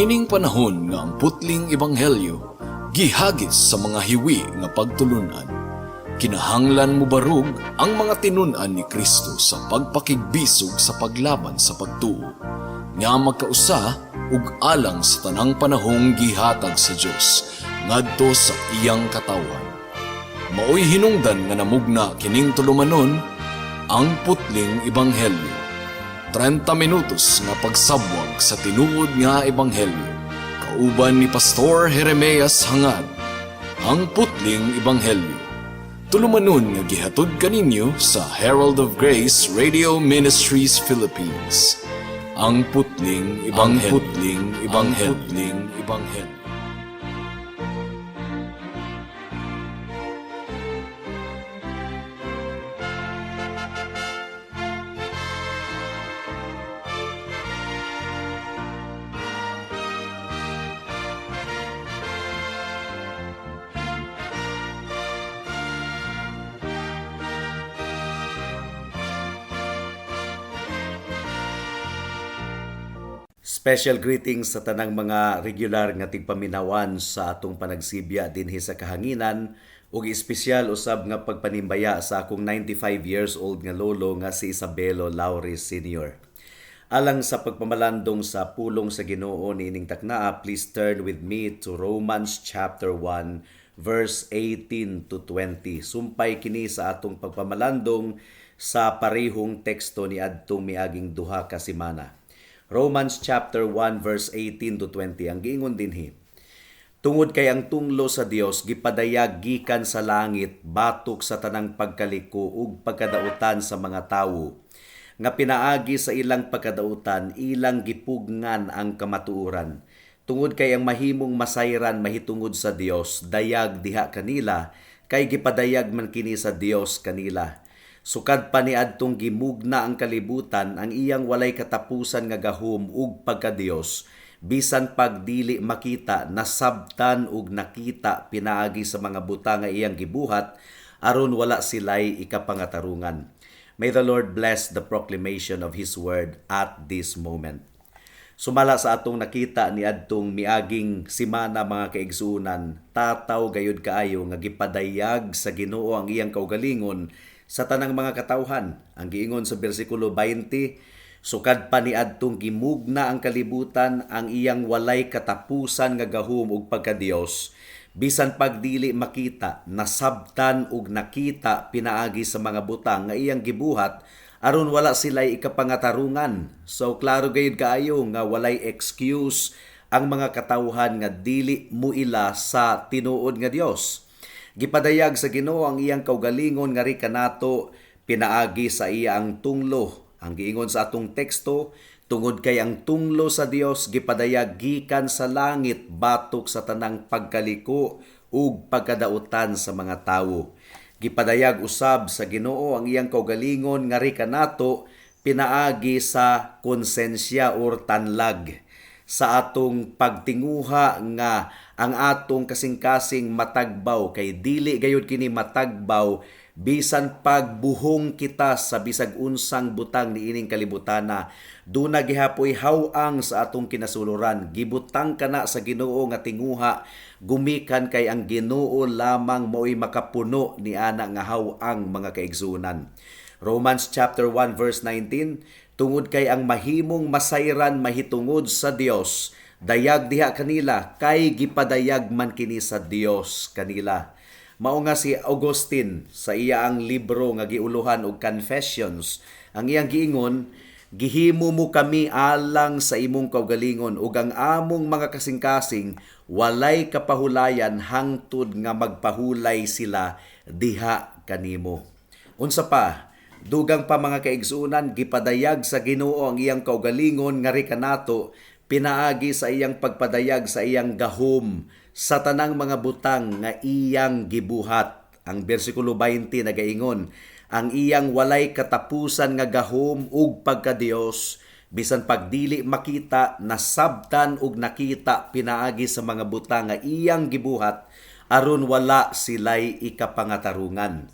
Niining panahon nga ang putling ebanghelyo gihagis sa mga hiwi nga pagtulunan. Kinahanglan mo barug ang mga tinun-an ni Kristo sa pagpakigbisog sa paglaban sa pagtuo, nga magkausa ug alang sa tanang panahong gihatag sa Dios ngadto sa iyang katawan. Maoy hinungdan nga namugna kining tulumanon ang putling ebanghelyo. 30 minutos nga pagsabwag sa tinuod nga ebanghelyo. Kauban ni Pastor Jeremias Hangad, ang putling ebanghelyo. Tulumanon nga gihatod kaninyo sa Herald of Grace Radio Ministries Philippines. Ang putling ebanghelyo. Special greetings sa tanang mga regular nga tigpaminawan sa atong panagsibya dinhi sa kahanginan ug espesyal usab nga pagpanimbaya sa akong 95 years old nga lolo nga si Isabelo Lauris Sr. Alang sa pagpamalandong sa pulong sa Ginoo niining taknaa, please turn with me to Romans chapter 1 verse 18 to 20. Sumpay kini sa atong pagpamalandong sa parehong teksto ni adtong miaging duha ka semana. Romans chapter 1 verse 18 to 20 ang giingon dinhi. Tungod kay ang tunglo sa Dios gipadayag gikan sa langit batok sa tanang pagkaliko ug pagkadautan sa mga tawo nga pinaagi sa ilang pagkadautan ilang gipugngan ang kamatuoran. Tungod kay ang mahimong masayran mahitungod sa Dios dayag diha kanila kay gipadayag man kini sa Dios kanila. Sukad pa ni adtong gimugna ang kalibutan ang iyang walay katapusan nga gahom ug pagka-Dios bisan pagdili makita nasabtan ug nakita pinaagi sa mga buta nga iyang gibuhat aron wala silay ikapangatarungan. May the Lord bless the proclamation of His word at this moment. Sumala sa atong nakita ni adtong miaging semana mga kaigsuunan, tataw gayud kaayo nga gipadayag sa Ginoo ang iyang kaugalingon sa tanang mga katawhan. Ang giingon sa bersikulo 20, sukad pa ni adtong gimugna ang kalibutan ang iyang walay katapusan nga gahom ug pagka-Dios bisan pagdili makita nasabtan ug nakita pinaagi sa mga butang nga iyang gibuhat aron wala silay ikapangatarungan. So klaro gayud kaayo nga walay excuse ang mga katawhan nga dili muila sa tinuod nga Dios. Gipadayag sa Ginoo ang iyang kaugalingon nga ri kanato pinaagi sa iya ang tunglo. Ang giingon sa atong teksto, tungod kay ang tunglo sa Dios gipadayag gikan sa langit batok sa tanang pagkaliko ug pagkadautan sa mga tawo. Gipadayag usab sa Ginoo ang iyang kaugalingon nga ri kanato pinaagi sa konsensya or tanlag sa atong pagtinguha nga ang atong kasing-kasing matagbaw kay dili gayud kini matagbaw bisan pagbuhong kita sa bisag unsang butang niining kalibutana. Duna gihapoy hawang sa atong kinasuluran, gibutang kana sa Ginoo nga tinguha gumikan kay ang Ginoo lamang mao'y makapuno ni ana nga hawang mga kaigsunan. Romans chapter 1 verse 19, tungod kay ang mahimong masayran mahitungod sa Dios dayag diha kanila kay gipadayag man kini sa Dios kanila. Mao nga si Augustine sa iya ang libro nga giuluhan og Confessions, ang iyang giingon, gihimo mo kami alang sa imong kaugalingon ug ang among mga kasing-kasing walay kapahulayan hangtod nga magpahulay sila diha kanimo. Unsa pa, dugang pa mga kaigsuunan, gipadayag sa Ginoo ang iyang kaugalingon nga ri kanato pinaagi sa iyang pagpadayag sa iyang gahom sa tanang mga butang nga iyang gibuhat. Ang bersikulo 20 nagaingon, ang iyang walay katapusan nga gahom ug pagka-Dios bisan pagdili makita nasabtan ug nakita pinaagi sa mga butang nga iyang gibuhat aron wala silay ikapangatarungan.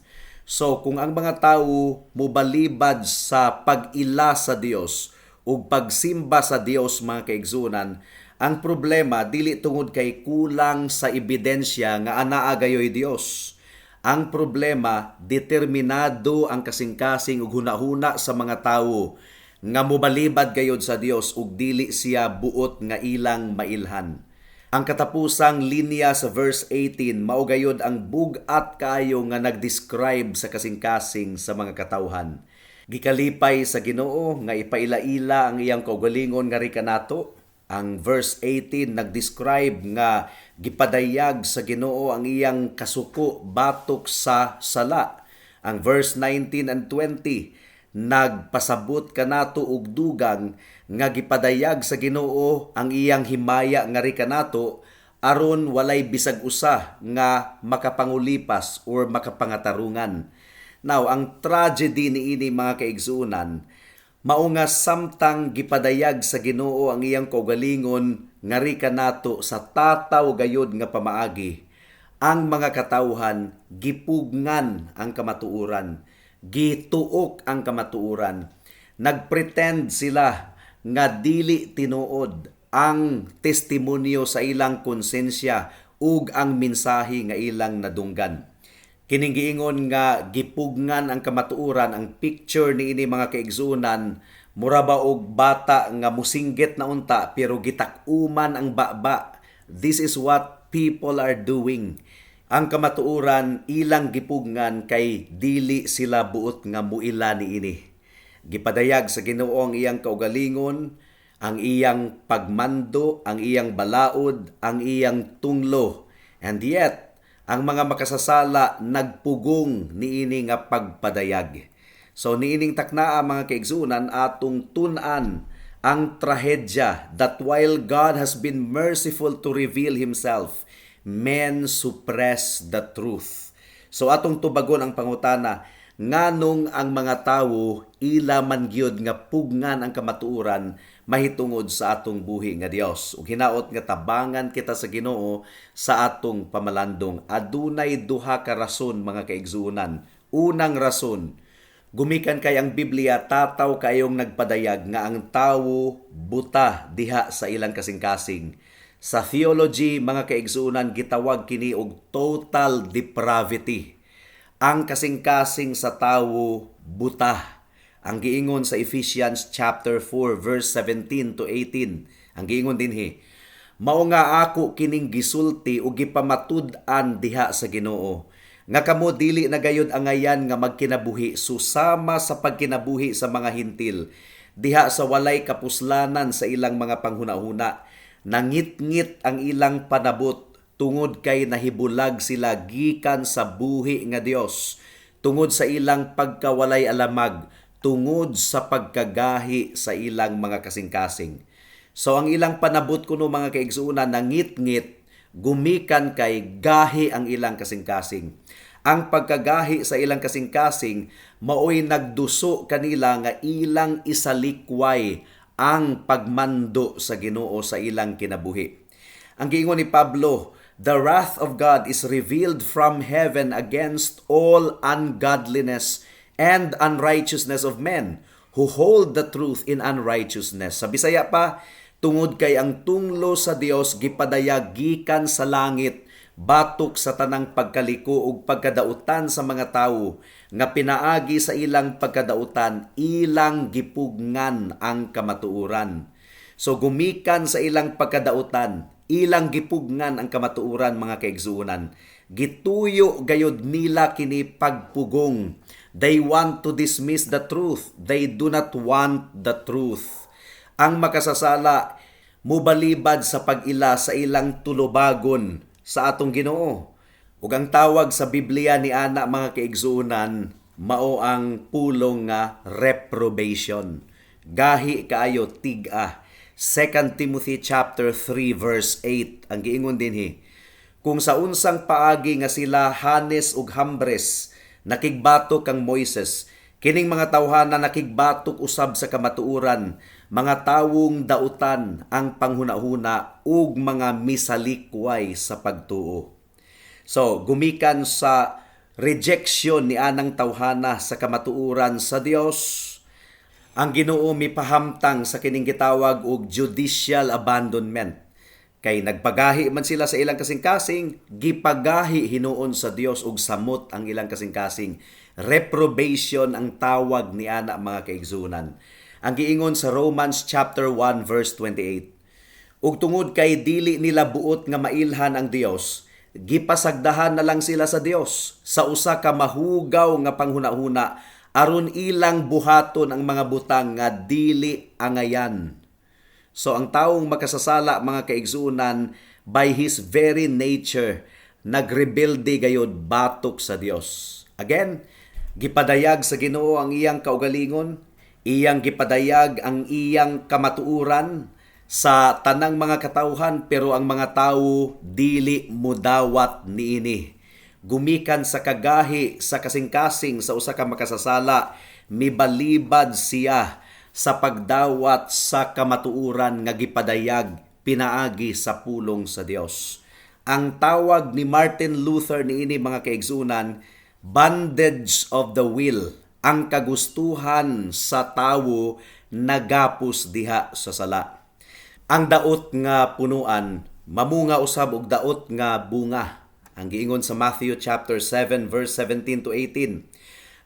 So kung ang mga tao mobalibad sa pag-ila sa Dios ug pagsimba sa Dios mga kaigsunan, Ang problema dili tungod kay kulang sa ebidensya nga anaa gayoy Dios. Ang problema determinado ang kasing-kasing ug hunahuna sa mga tawo nga mobalibad gayod sa Dios ug dili siya buot nga ilang mailhan. Ang katapusang linya sa verse 18 mao gayod ang bug-at kaayo nga nagdescribe sa kasing-kasing sa mga katawhan. Gikalipay sa Ginoo nga ipaila-ila ang iyang kaugalingon nga kanato. Ang verse 18 nagdescribe nga gipadayag sa Ginoo ang iyang kasuko batok sa sala. Ang verse 19 and 20 nagpasabot kanato og dugang nga gipadayag sa Ginoo ang iyang himaya nga kanato aron walay bisag usa nga makapangulipas or makapangatarungan. Now, ang tragedy niini mga kaigsuonan mao nga samtang gipadayag sa Ginoo ang iyang kaugalingon nga kanato sa tataw gayod nga pamaagi, ang mga katawhan gipugngan ang kamatuoran, gituok ang kamatuoran, nagpretend sila nga dili tinuod ang testimonyo sa ilang konsensya ug ang mensahe nga ilang nadunggan. Kining giingon nga gipugngan ang kamatuoran, ang picture niini mga kaigsuonan mura ba og bata nga musinggit na unta pero gitakuman ang baba. This is what people are doing. Ang kamatuoran ilang gipugngan kay dili sila buot nga muila niini. Gipadayag sa Ginoo ang iyang kaugalingon, ang iyang pagmando, ang iyang balaod, ang iyang tunglo. And yet ang mga makasasala nagpugong niini nga pagpadayag. So niining taknaa mga kaigsuonan atong tun-an ang trahedya that while God has been merciful to reveal Himself, men suppress the truth. So atong tubagon ang pangutana, nganong ang mga tawo ila man gyud nga pugngan ang kamatuoran mahitungod sa atong buhi nga Dios. Ug hinaot nga tabangan kita sa Ginoo sa atong pamalandong. Adunay duha ka rason mga kaigsuonan. Unang rason, gumikan kay ang Biblia tataw kayong nagpadayag nga ang tawo buta diha sa ilang kasing-kasing. Sa theology mga kaigsuonan gitawag kini og total depravity. Ang kasing-kasing sa tawo buta. Ang giingon sa Ephesians chapter 4 verse 17 to 18. Ang giingon dinhi, mao nga ako kining gisulti ug gipamatud-an diha sa Ginoo. Nga kamo dili na gayud angayan nga magkinabuhi susama sa pagkinabuhi sa mga hintil diha sa walay kapuslanan sa ilang mga panghunahuna. Nangit-ngit ang ilang panabot tungod kay nahibulag sila gikan sa buhi nga Dios, tungod sa ilang pagkawalay alamag, tungod sa pagkagahi sa ilang mga kasing-kasing. So ang ilang panabot kuno mga kaigsuonan nangit-ngit gumikan kay gahi ang ilang kasing-kasing. Ang pagkagahi sa ilang kasing-kasing maoy nagduso kanila nga ilang isalikway ang pagmando sa Ginoo sa ilang kinabuhi. Ang giingon ni Pablo, the wrath of God is revealed from heaven against all ungodliness and unrighteousness of men who hold the truth in unrighteousness. Sa Bisaya pa, tungod kay ang tunglo sa Dios gipadayag gikan sa langit batok sa tanang pagkaliko ug pagkadautan sa mga tawo nga pinaagi sa ilang pagkadautan ilang gipugngan ang kamatuoran. So gumikan sa ilang pagkadautan ilang gipugngan ang kamatuoran mga kaigsuonan. Gituyo gayud nila kini pagpugong. They want to dismiss the truth. They do not want the truth. Ang makasasala mubalibad sa pag-ila sa ilang tulubagon sa atong Ginoo. Ug ang tawag sa Biblia ni ana mga kaigsuonan mao ang pulong nga reprobation. Gahi kaayo tig-a. 2 Timothy chapter 3 verse 8 ang giingon dinhi, kung sa unsang paagi nga sila Hanes ug Hambres nakigbatok kang Moises, kining mga tawhana nakigbatok usab sa kamatuoran, mga tawong dautan ang panghunahuna ug mga misalikway sa pagtuo. So gumikan sa rejection ni anang tawhana sa kamatuoran sa Dios, ang Ginoo mipahamtang sa kining gitawag og judicial abandonment. Kay nagpagahi man sila sa ilang kasing-kasing, gipagahi hinuon sa Dios ug samot ang ilang kasing-kasing. Reprobation ang tawag ni ana mga kaigsunan. Ang giingon sa Romans chapter 1 verse 28. Ug tungod kay dili nila buot nga mailhan ang Dios, gipasagdahan na lang sila sa Dios sa usa ka mahugaw nga panghunahuna aron ilang buhaton ang mga butang nga dili angayan. So ang taong makasasala mga kaigsunan by his very nature nagrebelde gayud batok sa Dios. Again, gipadayag sa Ginoo ang iyang kaugalingon, iyang gipadayag ang iyang kamatuoran sa tanang mga katawhan pero ang mga tawo dili mudawat niini. Gumikan sa kagahi sa kasing-kasing sa usa ka makasasala, mibalibad siya sa pagdawat sa kamatuoran nga gipadayag pinaagi sa pulong sa Dios. Ang tawag ni Martin Luther niini mga kaigsunan, bondage of the will, ang kagustuhan sa tawo nagapos diha sa sala. Ang daot nga punuan mamunga usab og daot nga bunga. Ang giingon sa Matthew chapter 7 verse 17 to 18.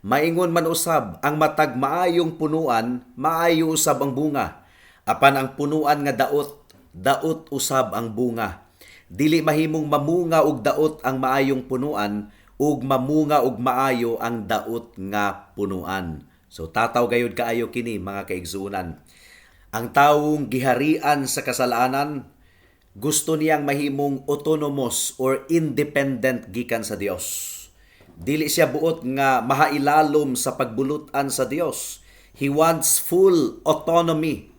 Maingon man usab, ang matag maayong punuan, maayo usab ang bunga. Apan ang punuan nga daot, daot usab ang bunga. Dili mahimong mamunga og daot ang maayong punuan, ug mamunga og maayo ang daot nga punuan. So tataw gayud kaayo kini mga kaigsunan. Ang tawong giharian sa kasalanan, gusto niyang mahimong autonomous or independent gikan sa Dios. Dili siya buot nga mahailalom sa pagbulutan sa Dios. He wants full autonomy.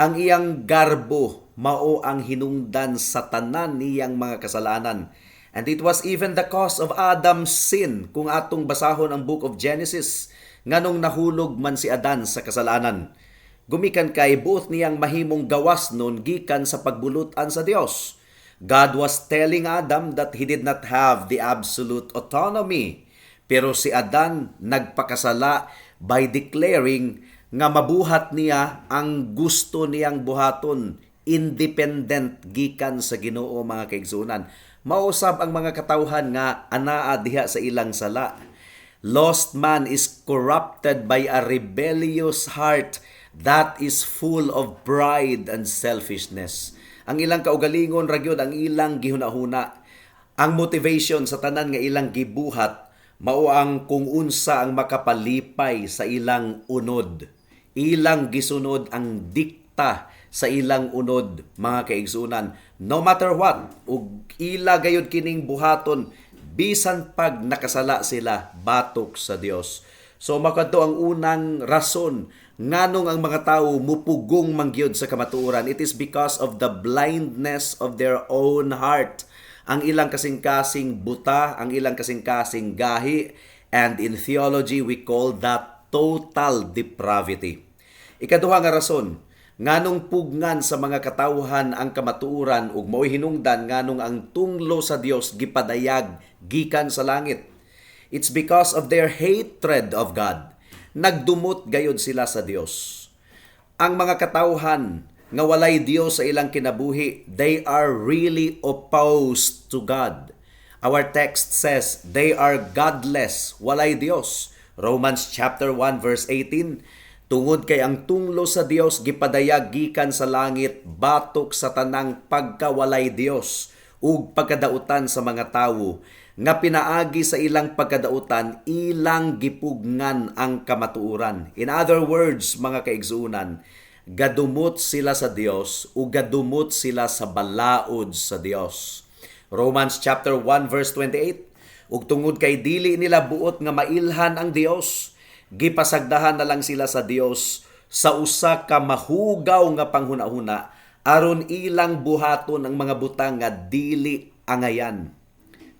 Ang iyang garbo mao ang hinungdan sa tanan niyang mga kasalanan. And it was even the cause of Adam's sin kung atong basahon ang book of Genesis nganong nahulog man si Adan sa kasalanan. Gumikan kay buot niyang mahimong gawas nun gikan sa pagbulutan sa Dios. God was telling Adam that he did not have the absolute autonomy. Pero si Adan nagpakasala by declaring nga mabuhat niya ang gusto niyang buhaton, independent gikan sa Ginoo mga kaigsunan. Mausab ang mga katawhan nga anaa diha sa ilang sala. Lost man is corrupted by a rebellious heart that is full of pride and selfishness. Ang ilang kaugalingon ra gyud ang ilang gihunahuna. Ang motivation sa tanan nga ilang gibuhat mao ang kung unsa ang makapalipay sa ilang unod. Ilang gisunod ang dikta sa ilang unod mga kaigsunan. No matter what, ug ila gayud kining buhaton bisan pag nakasala sila batok sa Dios. So makadto ang unang rason nganong ang mga tawo mupugong mangyod sa kamatuoran. It is because of the blindness of their own heart. Ang ilang kasing-kasing buta, ang ilang kasing-kasing gahi, and in theology we call that total depravity. Ikaduha nga rason, nganong pugnan sa mga katawhan ang kamatuoran ug mao'y hinungdan nganong ang tunglo sa Dios gipadayag gikan sa langit. It's because of their hatred of God. Nagdumot gayud sila sa Dios. Ang mga katawhan nga walay Dios sa ilang kinabuhi, they are really opposed to God. Our text says they are godless, walay Dios. Romans chapter 1 verse 18, tungod kay ang tunglo sa Dios gipadayag gikan sa langit batok sa tanang pagkawalay Dios ug pagkadautan sa mga tawo nga pinaagi sa ilang pagkadautan ilang gipugnan ang kamatuoran. In other words, mga kaigsunan, gadumot sila sa Dios ug gadumot sila sa balaod sa Dios. Romans chapter 1 verse 28, ug tungod kay dili nila buot nga mailhan ang Dios, gipasagdahan na lang sila sa Dios sa usa ka mahugaw nga panghunahuna aron ilang buhaton ang mga butang nga dili angayan.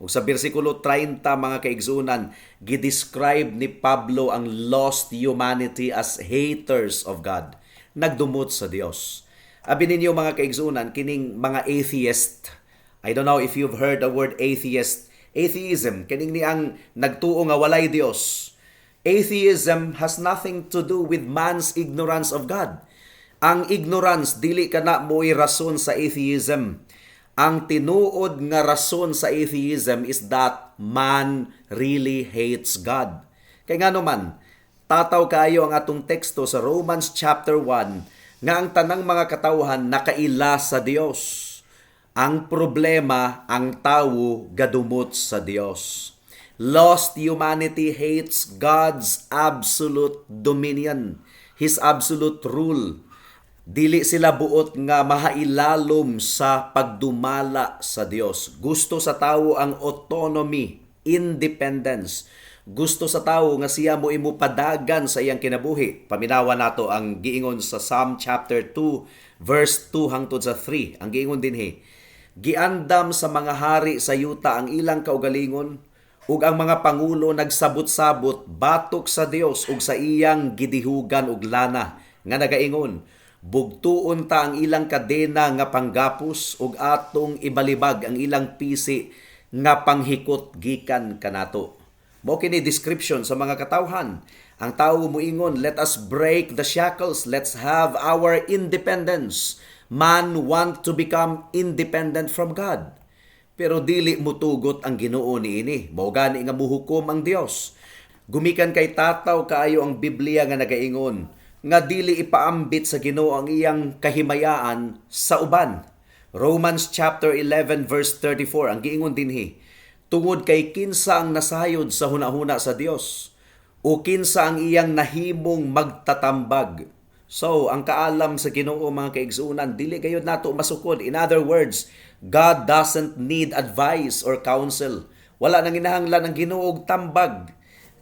Ug sa bersikulo 30 mga kaigsunan, gidescribe ni Pablo ang lost humanity as haters of God. Nagdumot sa Dios. Abi ninyo mga kaigsunan, kining mga atheist. I don't know if you've heard the word atheist. Atheism, kining ni ang nagtuo nga walay Dios. Atheism has nothing to do with man's ignorance of God. Ang ignorance dili kana mo'y rason sa atheism. Ang tinuod nga rason sa atheism is that man really hates God. Kay nga naman, tataw kayo ang atong teksto sa Romans chapter 1 nga ang tanang mga katawhan nakaila sa Dios. Ang problema, ang tawo gadumot sa Dios. Lost humanity hates God's absolute dominion, His absolute rule. Dili sila buot nga mahailalom sa pagdumala sa Dios. Gusto sa tawo ang autonomy, independence. Gusto sa tawo nga siya mo imupadagan sa iyang kinabuhi. Paminawa nato ang giingon sa Psalm chapter 2 verse 2 hangtod sa 3. Ang giingon dinhi, giandam sa mga hari sa yuta ang ilang kaugalingon, ug ang mga pangulo nagsabot-sabot batok sa Dios ug sa iyang gidihugan og lana nga nagaingon, bugtuon ta ang ilang kadena nga panggapos ug atong ibalibag ang ilang pisi nga panghikot gikan kanato. Mao kini description sa mga katawhan. Ang tawo moingon, let us break the shackles, let's have our independence. Man want to become independent from God. Pero dili mutugot ang Ginoo niini. Mao gani nga muhukom ang Dios. Gumikan kay tataw kaayo ang Biblia nga nagaingon nga dili ipaambit sa Ginoo ang iyang kahimayaan sa uban. Romans chapter 11 verse 34 ang giingon dinhi, tungod kay kinsa ang nasayod sa hunahuna sa Dios o kinsa ang iyang nahimong magtatambag. So, ang kaalam sa Ginoo mga kaigsuunan, dili gayud nato masukod. In other words, God doesn't need advice or counsel. Wala nang kinahanglan ang Ginoo og tambag.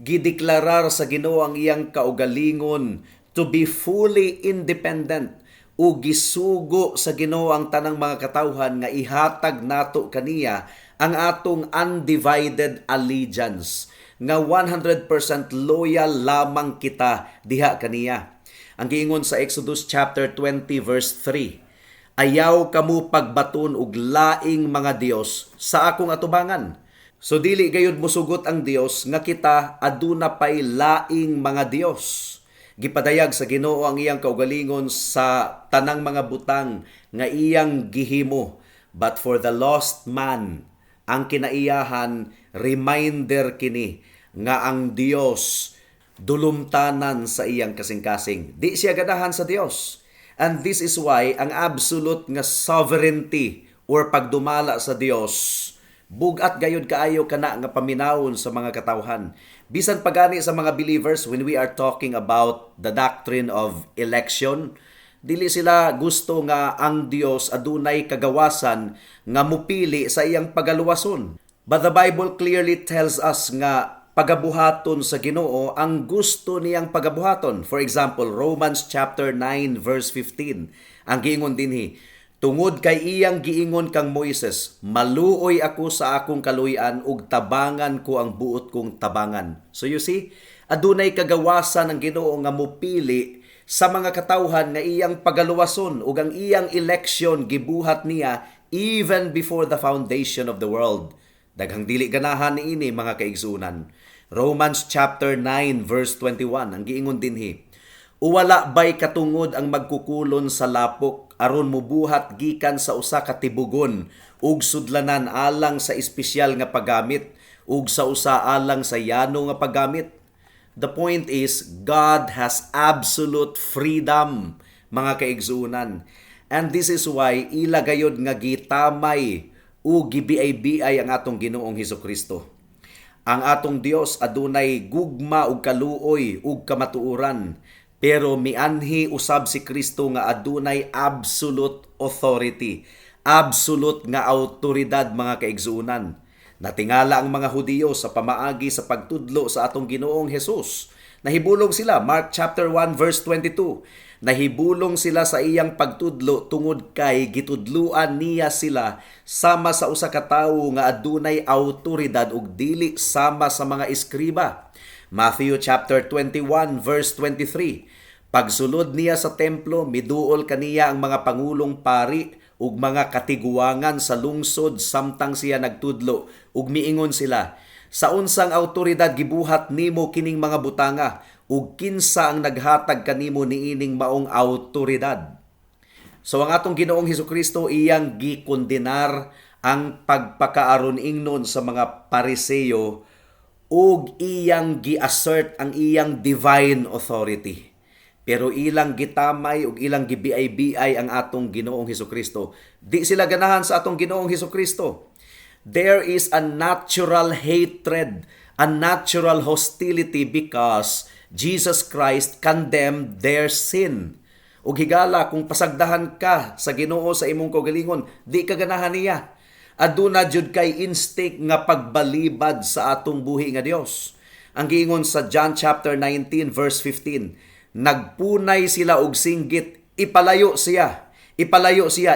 Gideklarar sa Ginoo ang iyang kaugalingon to be fully independent o gisugo sa Ginoo ang tanang mga katawhan nga ihatag nato kaniya ang atong undivided allegiance nga 100% loyal lamang kita diha kaniya. Ang giingon sa Exodus chapter 20 verse 3, ayaw kamo pagbaton og laing mga Dios sa akong atubangan. So dili gayud mosugot ang Dios nga kita aduna pay laing mga Dios. Gipadayag sa Ginoo ang iyang kaugalingon sa tanang mga butang nga iyang gihimo. But for the lost man, ang kinaiyahan, reminder kini nga ang Dios dulumtanan sa iyang kasing-kasing. Di siya ganahan sa Dios. And this is why ang absolute nga sovereignty or pagdumala sa Dios, bugat gayud kaayo kana nga paminawon sa mga katawhan. Bisan pagani sa mga believers, when we are talking about the doctrine of election, dili sila gusto nga ang Dios adunay kagawasan nga mupili sa iyang pagaluwason. But the Bible clearly tells us nga pagabuhaton sa Ginoo ang gusto niyang pagabuhaton. For example, Romans chapter 9 verse 15. Ang giingon dinhi, tungod kay iyang giingon kang Moises, maluoy ako sa akong kaluy-an ug tabangan ko ang buot kong tabangan. So you see, adunay kagawasan ang Ginoo nga mupili sa mga katawhan nga iyang pagaluwason ug ang iyang election gibuhat niya even before the foundation of the world. Daghang dili ganahan niini mga kaigsunan. Romans chapter 9 verse 21 ang giingon dinhi, uwala bay katungod ang magkukulon sa lapok aron mubuhat gikan sa usa ka tibugon ug sudlanan alang sa espesyal nga paggamit ug sa usa alang sa yano nga paggamit. The point is, God has absolute freedom mga kaigsunan. And this is why ila gayud nga gitamay o gibiay-biay ang atong Ginoong Hesukristo. Ang atong Dios adunay gugma ug kaluoy ug kamatuoran, pero mianhi usab si Kristo nga adunay absolute authority, absolute nga awtoridad mga kaigsuunan. Natingala ang mga Hudiyo sa pamaagi sa pagtudlo sa atong Ginoong Hesus. Nahibulong sila, Mark chapter 1 verse 22. Nahibulong sila sa iyang pagtudlo tungod kay gitudluan niya sila sama sa usa ka tawo nga adunay awtoridad ug dili sama sa mga eskriba. Matthew chapter 21 verse 23. Pagsulod niya sa templo, miduol kaniya ang mga pangulong pari ug mga katiguangan sa lungsod samtang siya nagtudlo ug miingon sila, sa unsang awtoridad gibuhat nimo kining mga butanga ug kinsa ang naghatag kanimo niining maong awtoridad? So ang atong Ginoong Hesukristo iyang gikondenar ang pagpakaaron ingnon sa mga Pariseo ug iyang gi-assert ang iyang divine authority. Pero ilang gitamay ug ilang gibiay-biay ang atong Ginoong Hesukristo. Di sila ganahan sa atong Ginoong Hesukristo. There is a natural hatred, a natural hostility because Jesus Christ condemned their sin. Ug higala kung pasagdahan ka sa Ginoo sa imong kaugalingon, di ka ganahan niya. Aduna jud kay instinct nga pagbalibad sa atong buhi nga Dios. Ang giingon sa John chapter 19 verse 15, nagpunay sila og singgit, ipalayo siya,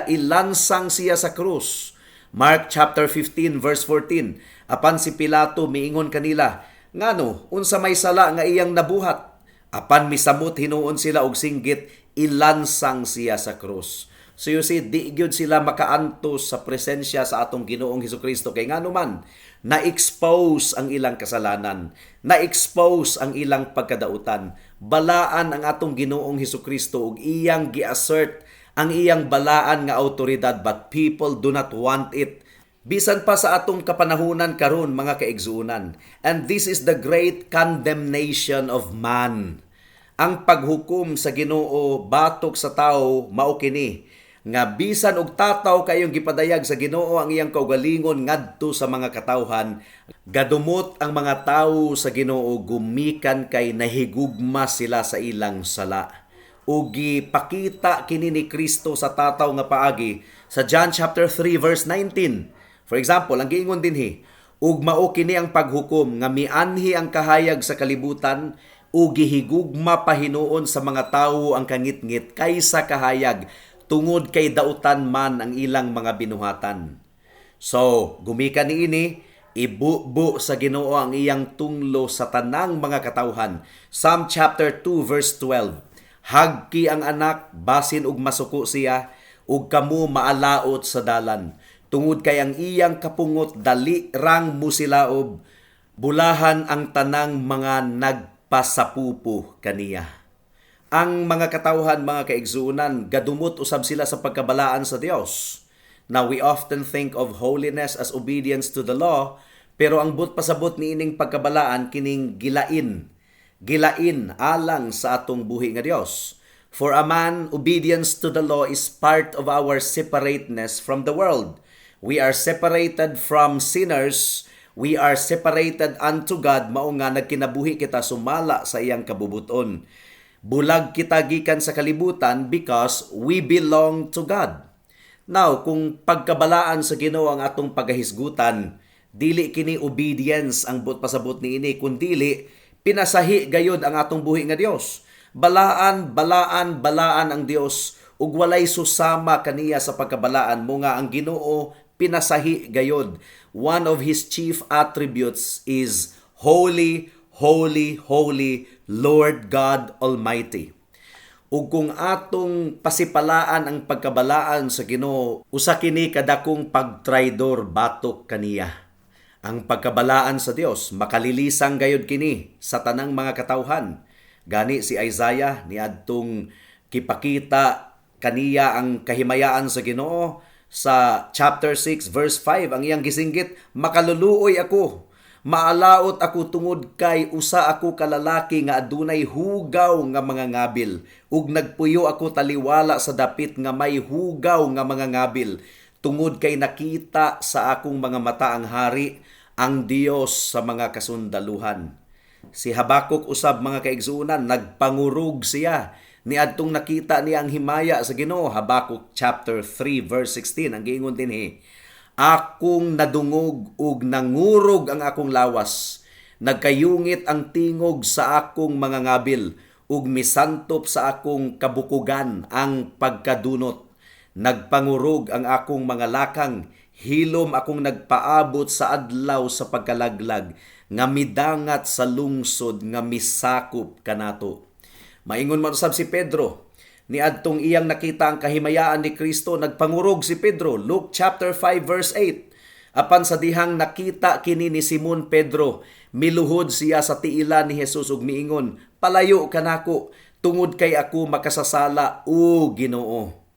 ilansang siya sa krus. Mark chapter 15 verse 14, apan si Pilato miingon kanila, ngano unsa may sala nga iyang nabuhat? Apan misamot hinuon sila og singgit, ilansang siya sa krus. So you see, di gyud sila makaantos sa presensya sa atong Ginoong Hesukristo kay ngano man na-expose ang ilang kasalanan, na-expose ang ilang pagkadautan. Balaan ang atong Ginoong Hesukristo ug iyang gi-assert ang iyang balaan nga awtoridad, but people do not want it. Bisan pa sa atong kapanahunan karon mga kaigsuonan. And this is the great condemnation of man. Ang paghukom sa Ginoo batok sa tawo mao kini nga bisan og tataw kayong gipadayag sa Ginoo ang iyang kaugalingon ngadto sa mga katawhan, gadumot ang mga tawo sa Ginoo gumikan kay nahigugma sila sa ilang sala. Ug gipakita kini ni Kristo sa tataw nga paagi sa John chapter 3 verse 19. For example, ang giingon dinhi, ug mao kini ang paghukom nga mianhi ang kahayag sa kalibutan ug gihigugma pahinuon sa mga tawo ang kangitngit kaysa kahayag tungod kay dautan man ang ilang mga binuhatan. So, gumikan niini, ibubu sa Ginoo ang iyang tunglo sa tanang mga katawhan. Psalm chapter 2 verse 12. Hagki ang anak basin ug masuko siya ug kamo maalaot sa dalan. Tungod kay ang iyang kapungot dali rang musilaob, bulahan ang tanang mga nagpasapupo kaniya. Ang mga katawhan, mga kaigsuonan, gadumot usab sila sa pagkabalaan sa Dios. Now, we often think of holiness as obedience to the law, pero ang but pasabot ni ining pagkabalaan kining gilain. Gilain alang sa atong buhi nga Dios. For a man, obedience to the law is part of our separateness from the world. We are separated from sinners. We are separated unto God. Mao nga nagkinabuhi kita sumala sa iyang kabubuton. Bulag kita gikan sa kalibutan because we belong to God. Now, kung pagkabalaan sa Ginoo ang atong pagahisgutan, dili kini obedience ang but pasabot niini, kundili pinasahi gayud ang atong buhi nga Dios. Balaan ang Dios ug walay susama kaniya sa pagkabalaan mo nga ang Ginoo pinasahi gayud. One of his chief attributes is holy, holy, holy, Lord God Almighty. Ug kung atong pasipalaan ang pagkabalaan sa Ginoo, usa kini kadakong pagtraidor batok kaniya. Ang pagkabalaan sa Dios makalilisang gayud kini sa tanang mga katawhan. Gani si Isaiah niadtong kipakita kaniya ang kahimayaan sa Ginoo sa chapter 6 verse 5 ang iyang gisinggit, makaluluoy ako, maalaot ako tungod kay usa ako kalalaki nga adunay hugaw nga mga ngabil ug nagpuyo ako taliwala sa dapit nga may hugaw nga mga ngabil tungod kay nakita sa akong mga mata ang hari, ang Dios sa mga kasundaluhan. Si Habakuk usab mga kaigsuonan, nagpangurog siya niadtong nakita niya ang himaya sa Ginoo. Habakuk chapter 3 verse 16 ang giingon dinhi, akong nadungog ug nangurog ang akong lawas. Nagkayungit ang tingog sa akong mga ngabil ug misantop sa akong kabukugan ang pagkadunot. Nagpangurog ang akong mga lakang, hilom akong nagpaabot sa adlaw sa pagkalaglag, nga midangat sa lungsod nga misakop kanato. Maingon man usab si Pedro, niadtong iyang nakita ang kahimayaan ni Kristo, nagpangurog si Pedro. Luke chapter 5 verse 8. Apan sa dihang nakita kini ni Simon Pedro, miluhod siya sa tiila ni Jesus ug miingon, palayo kanako tungod kay ako makasasala o Ginoo.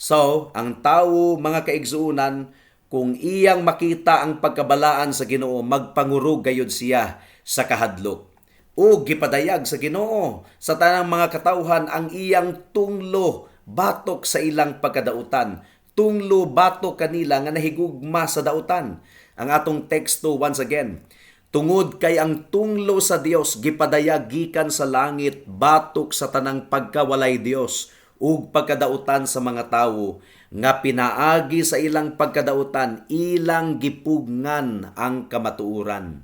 So, ang tao, mga kaigsuunan, kung iyang makita ang pagkabalaan sa Ginoo, magpangurog gayud siya sa kahadlok. O gipadayag sa Ginoo sa tanang mga katawhan ang iyang tunglo batok sa ilang pagkadautan. Tunglo batok kanila nga nahigugma sa dautan. Ang atong teksto once again, tungod kay ang tunglo sa Dios gipadayag gikan sa langit batok sa tanang pagkawalay Dios ug pagkadautan sa mga tawo nga pinaagi sa ilang pagkadautan ilang gipugngan ang kamatuoran.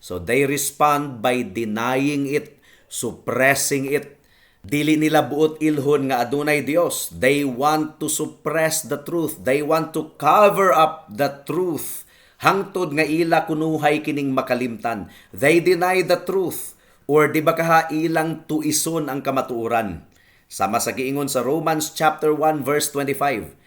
So they respond by denying it, suppressing it. Dili nila buot ilhon nga adunay Dios. They want to suppress the truth. They want to cover up the truth. Hangtod nga ila kunuhay kining makalimtan. They deny the truth. Or di ba kaha ilang tuison ang kamatuoran. Sama sa giingon sa Romans chapter 1 verse 25.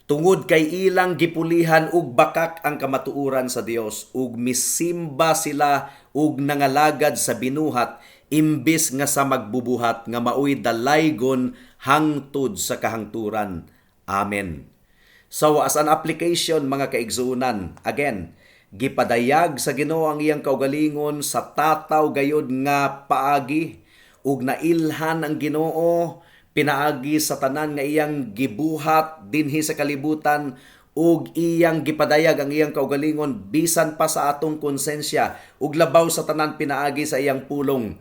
Tungod kay ilang gipulihan ug bakak ang kamatuoran sa Dios ug misimba sila ug nangalagad sa binuhat imbis nga sa magbubuhat nga maoy dalaygon hangtod sa kahangturan. Amen. So as an application mga kaigsuunan, again, gipadayag sa Ginoo ang iyang kaugalingon sa tataw gayud nga paagi ug nailhan ang Ginoo pinaagi sa tanan nga iyang gibuhat dinhi sa kalibutan ug iyang gipadayag ang iyang kaugalingon bisan pa sa atong konsensya ug labaw sa tanan pinaagi sa iyang pulong.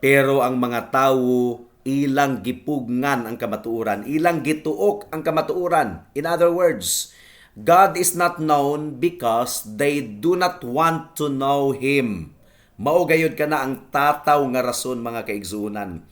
Pero ang mga tawo ilang gipugngan ang kamatuoran, ilang gituok ang kamatuoran. In other words, God is not known because they do not want to know Him. Mao gayud kana ang tataw nga rason mga kaigsuunan.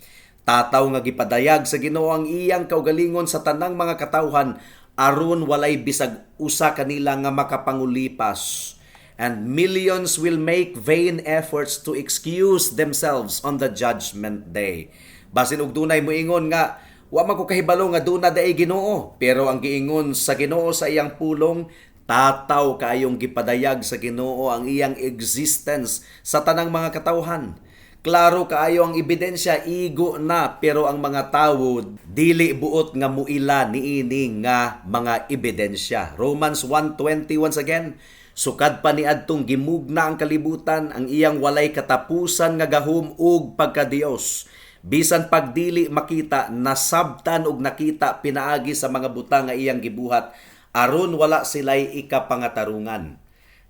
Tataw nga gipadayag sa Ginoo ang iyang kaugalingon sa tanang mga katawhan aron walay bisag usa kanila nga makapangulipas. And millions will make vain efforts to excuse themselves on the judgment day. Basin og dunay moingon nga wa man ko kahibalo nga duna daay Ginoo, pero ang giingon sa Ginoo sa iyang pulong tataw kaayong gipadayag sa Ginoo ang iyang existence sa tanang mga katawhan. Klaro kaayo ang ebidensya, igo na, pero ang mga tawo dili buot nga muila niini nga mga ebidensya. Romans 1:20 once again, sukad pa niadtong gimugna ang kalibutan, ang iyang walay katapusan nga gahom ug pagka-Dios. Bisan pagdili makita, nasabtan ug nakita pinaagi sa mga butang nga iyang gibuhat, aron wala sila'y ikapangatarungan.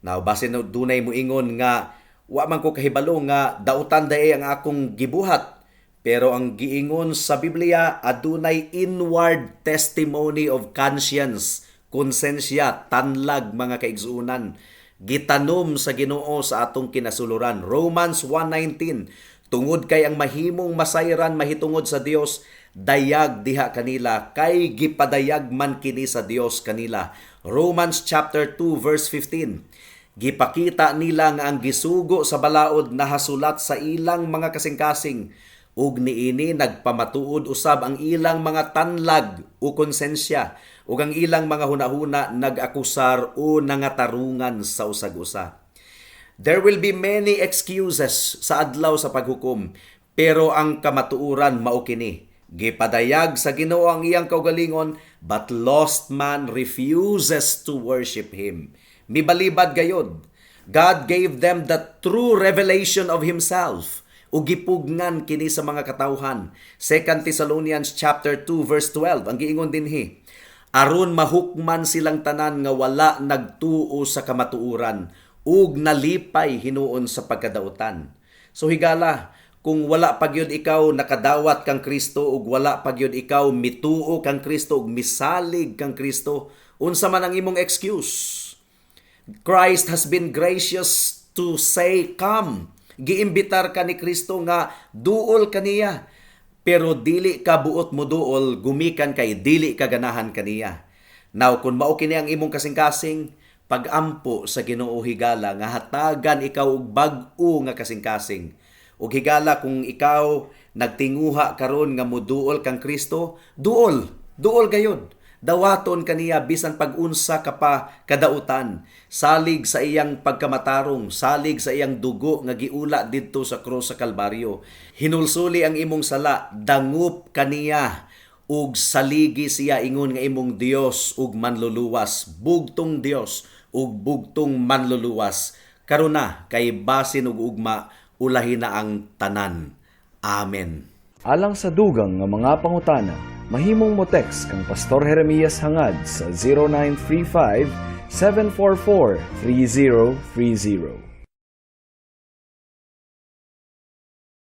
Now, basin dunay moingon nga, wa man ko kahibalo nga dautan dae ang akong gibuhat. Pero ang giingon sa Biblia, adunay inward testimony of conscience, konsensya, tanlag mga kaigsuunan. Gitanom sa Ginoo sa atong kinasuluran. Romans 1:19, tungod kay ang mahimong masayran mahitungod sa Dios, dayag diha kanila, kay gipadayag man kini sa Dios kanila. Romans chapter 2 verse 15, gipakita nila nga ang gisugo sa balaod nahasulat sa ilang mga kasing-kasing ug niini nagpamatuod usab ang ilang mga tanlag o konsensya ug ang ilang mga hunahuna nag-akusar o nangatarungan sa usag-usa. There will be many excuses sa adlaw sa paghukom, pero ang kamatuoran mao kini. Gipadayag sa Ginoo ang iyang kaugalingon, but lost man refuses to worship Him. Mibalibad gayod. God gave them the true revelation of Himself ug gipugngan kini sa mga katawhan. 2 Thessalonians chapter 2 verse 12 ang giingon dinhi, aron mahukman silang tanan nga wala nagtuo sa kamatuoran ug nalipay hinuon sa pagkadautan. So higala, kung wala pagyud ikaw nakadawat kang Kristo ug wala pagyud ikaw mituo kang Kristo ug misalig kang Kristo, unsa man ang imong excuse? Christ has been gracious to say, come. Giimbitar ka ni Kristo nga duol kaniya. Pero dili ka buot mo duol, gumikan kay dili ka ganahan kaniya. Now, kung mao kini ang imong kasing-kasing, pag-ampo sa Ginoo higala nga hatagan ikaw og bag-o nga kasing-kasing. Ug higala kung ikaw nagtinguha karon nga moduol kang Kristo, duol gayud. Dawaton kaniya bisan pag-unsa ka pa kadautan, salig sa iyang pagkamatarong, salig sa iyang dugo nga giula didto sa krus sa Kalbaryo. Hinulsuli ang imong sala, dangup kaniya ug saligi siya ingon nga imong Dios ug manluluwas, bugtong Dios ug bugtong manluluwas. Karon na kay basin ug ugma ulahi na ang tanan. Amen. Alang sa dugang nga mga pangutana, mahimong mo text kang Pastor Jeremias hangad sa 0935 744 3030.